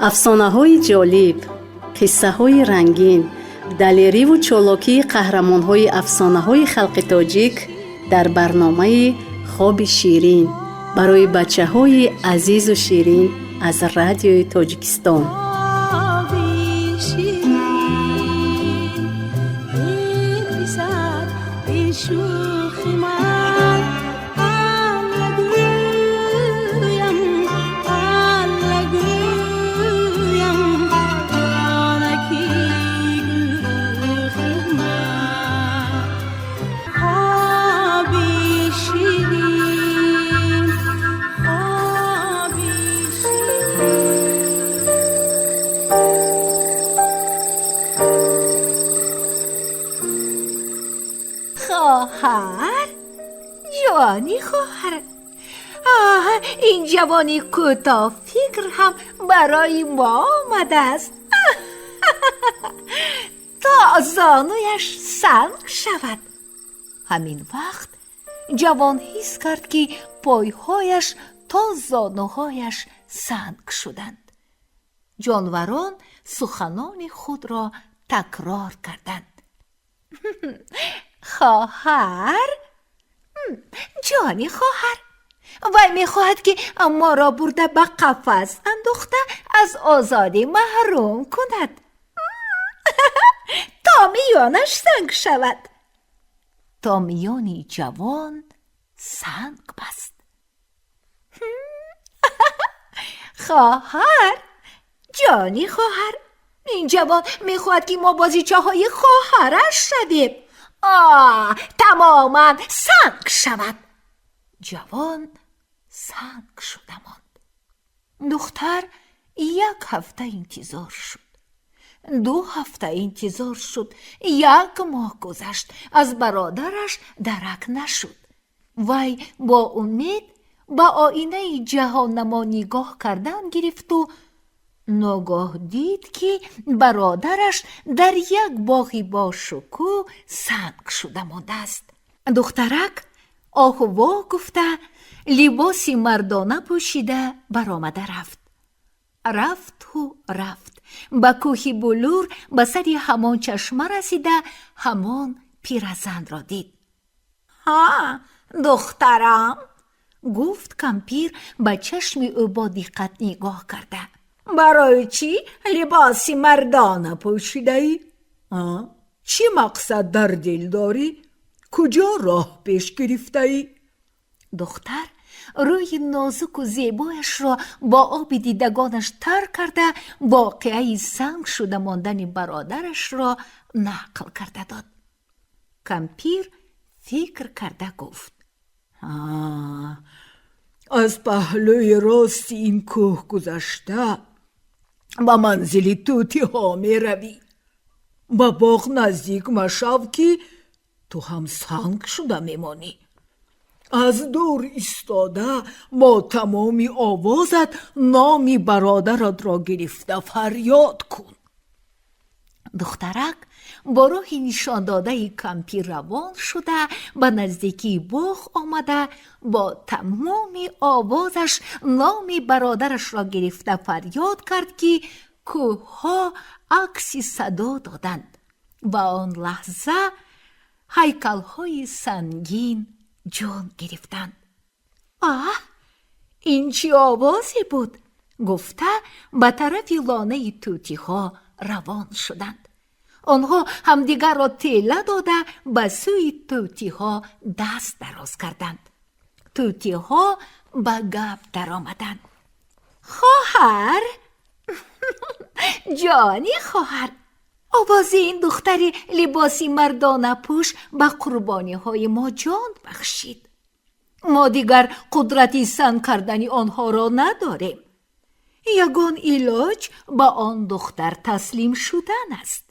افسانه‌های جالب، قصه‌های رنگین، دلیری و چالاکی قهرمان‌های افسانه‌های خلق تاجیک در برنامه خواب شیرین برای بچه‌های عزیز و شیرین از رادیوی تاجیکستان. خواهر؟ جوانی خواهر، این جوانی کوتاه فکر هم برای ما آمده است. تا زانویش سنگ شود. همین وقت جوان حس کرد که پایهایش تا زانوهایش سنگ شدند. جانوران سخنان خود را تکرار کردند. خواهر؟ جانی خواهر، وی میخواهد که ما را برده به قفس انداخته از آزادی محروم کند تا میانش سنگ شود. تا میانی جوان سنگ بست. خواهر، جانی خواهر، این جوان میخواهد که ما بازیچه های خواهرش شویم. تماما سنگ شود. جوان سنگ شده ماند. دختر 1 هفته انتظار شد، 2 هفته انتظار شد، 1 ماه گذشت، از برادرش درک نشد. وی با امید با آینه جهانما نگاه کردن گرفت و ناگاه دید که برادرش در 1 باغ با شکوه سنگ شده مانده است. دخترک آه و واه گفته لباسی مردانه پوشیده برآمده رفت به کوه بلور، به سر همان چشمه رسیده همان پیرزن را دید. دخترم، گفت کمپیر به چشم او با دقت نگاه کرده. برای چی لباسی مردانه پوشیده ای؟ چی مقصد در دل داری؟ کجا راه پیش گرفته ای؟ دختر روی نازک و زیبایش را با آب دیدگانش تر کرده واقعه سنگ شده ماندن برادرش را نقل کرده داد. کمپیر فکر کرده گفت از پهلوی راست این کوه گذشته با منزل توتی ها می روی. با باغ نزدیک مشو که تو هم سنگ شده میمانی. از دور ایستاده با تمامی آوازت نامی برادرت را گرفته فریاد کن. دخترک با راه نشان داده کمپیر روان شده به نزدیکی باغ آمده با تمامی آوازش نام برادرش را گرفته فریاد کرد که کوه‌ها عکسی صدا دادند و آن لحظه هیکل‌های سنگین جان گرفتند. این چی آوازی بود؟ گفته به طرف لانه توتی‌ها روان شدند. آنها همدیگر را تیله داده به سوی توتی‌ها دست دراز کردند. توتی‌ها به گپ در آمدند. خواهر، جانی خواهر، آواز این دختری لباسی مردانه پوش به قربانی های ما جان بخشید. ما دیگر قدرتی سنگ کردن آنها را نداریم. یگان علاج با آن دختر تسلیم شدن است.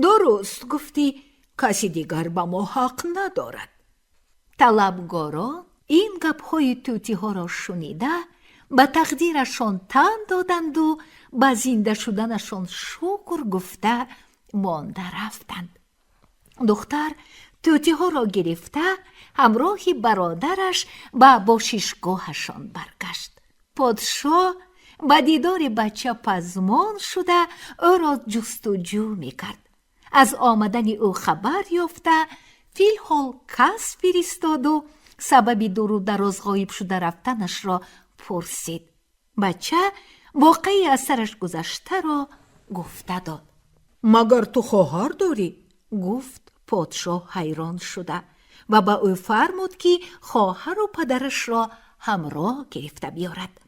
درست گفتی، کسی دیگر به ما حق ندارد. طلبگاران این گپ‌های توتی ها را شنیده به تقدیرشان تن دادند و به زنده شدنشان شکر گفته مانده رفتند. دختر توتی ها را گرفته همراه برادرش به باشیشگاهشان برگشت. پادشاه با دیدار بچه پزمان شده او را جستجو میکرد. از آمدن او خبر یافته فی الحال کس فرستاد و سبب دور و دراز غایب شده رفتنش را پرسید. بچه واقعی از سرش گذشته را گفته داد. مگر تو خواهر داری؟ گفت پادشاه حیران شده و با او فرمود که خواهر و پدرش را همراه گرفته بیارد.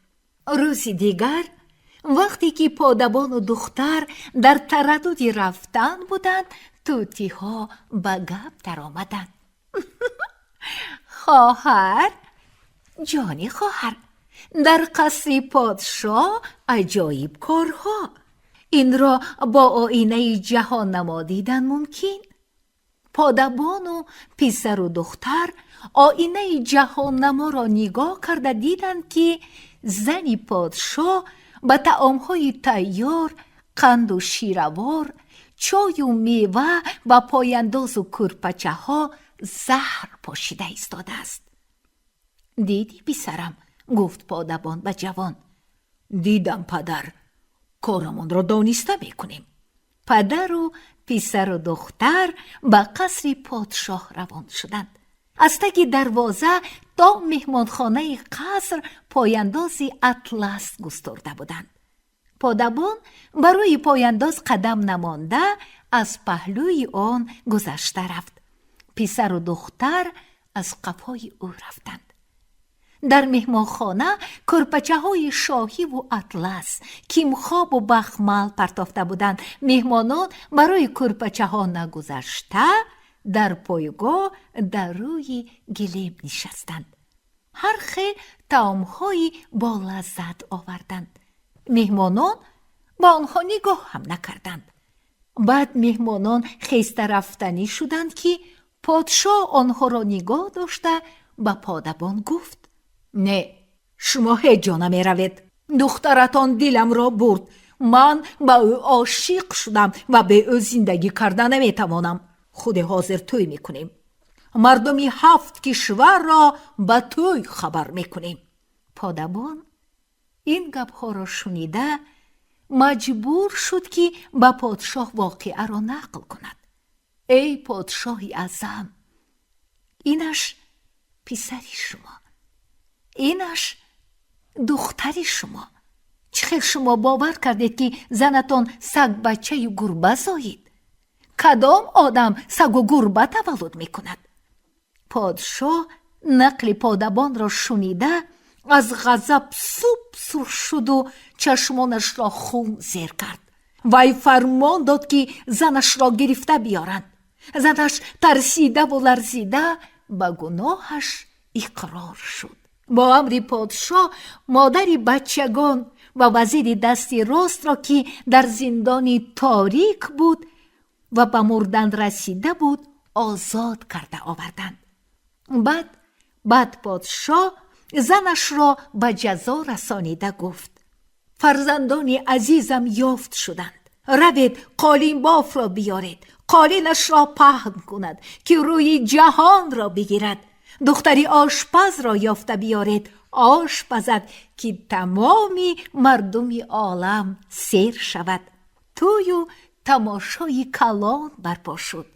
روز دیگر وقتی که پادبان و دختر در تردد رفتن بودند، طوطی ها به گپ در آمدند. خواهر، جانی خواهر، در قصر پادشاه عجایب کارها. این را با آینه جهان نما دیدن ممکن؟ پادبان و پسر و دختر آینه جهان نما را نگاه کرده دیدند که زن پادشاه با طعام‌های تیار، قند و شیروار، چای و میوه و پاینداز و کرپچه ها زهر پاشیده ایستاده است. دیدی پسرم؟ گفت پادبان به جوان. دیدم پدر، کارمان را دانسته میکنیم. پدر و پسر و دختر به قصر پادشاه روان شدند. از تک دروازه تا مهمانخانه قصر پایندازی اطلس گسترده بودند. پادبان برای پاینداز قدم نمانده از پهلوی آن گذشته رفت. پسر و دختر از قفای او رفتند. در مهمانخانه کرپچه های شاهی و اطلس، کیمخواب و بخمل پرتافته بودند. مهمانان برای کرپچه ها نگذشته در پایگاه در روی گلیم نشستند. هر خیل طعام‌هایی با لذت آوردند. مهمانان با آنها نگاه هم نکردند. بعد مهمانان خسته رفتنی شدند که پادشاه آنها را نگاه داشته به پادبان گفت: نه، شما هیچ جا نمی روید. دخترتان دلم را برد. من با او عاشق شدم و به او زندگی کردن نمی توانم. خود حاضر توی میکنیم. مردمی 7 کشور را به توی خبر میکنیم. پادبان این گپ‌ها را شنیده مجبور شد که به پادشاه واقعه را نقل کند. ای پادشاهی اعظم، اینش پسری شما، اینش دختری شما. چه شما باور کردید که زنتان سگ بچه گربه زایید؟ کدام آدم سگ و گربه تولد می کند؟ پادشاه نقل پادبان را شنیده از غضب سرخ شد و چشمانش را خون زیر کرد. وی فرمان داد که زنش را گرفته بیارند. زنش ترسیده و لرزیده به گناهش اقرار شد. با امر پادشاه مادر بچگان و وزیر دست راست را که در زندانی تاریک بود و به مردن رسیده بود آزاد کرده آوردند. بعد پادشاه زنش را به جزا رسانیده گفت: فرزندان عزیزم یافت شدند. روید قالین باف را بیارید، قالینش را پهن کند که روی جهان را بگیرد. دختری آشپز را یافته بیارید، آشپزد که تمامی مردم عالم سیر شود. توی و تماشای کلان برپا شد.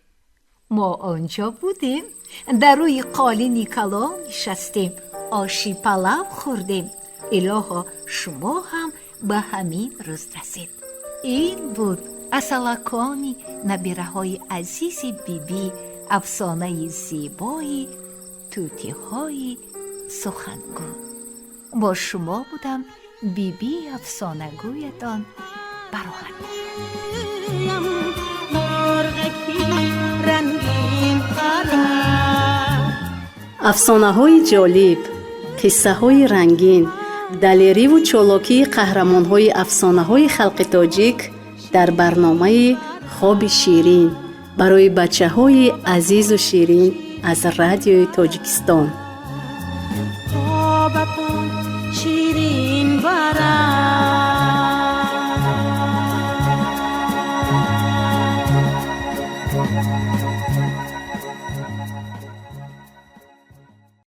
ما آنجا بودیم، در روی قالین کلان نشستیم، آشی پلو خوردیم. الها شما هم به همین روز رسید. این بود اصلکانی نبیره های عزیز بیبی، افسانه زیبایی طوطی های سخنگو. با شما بودم بیبی افسانه گویتان براهن. افسانه های جالب، قصه های رنگین، دلیری و چالاکی قهرمان های افسانه های خلق تاجیک در برنامه خواب شیرین برای بچه های عزیز و شیرین از رادیوی تاجیکستان. خوابتان شیرین برای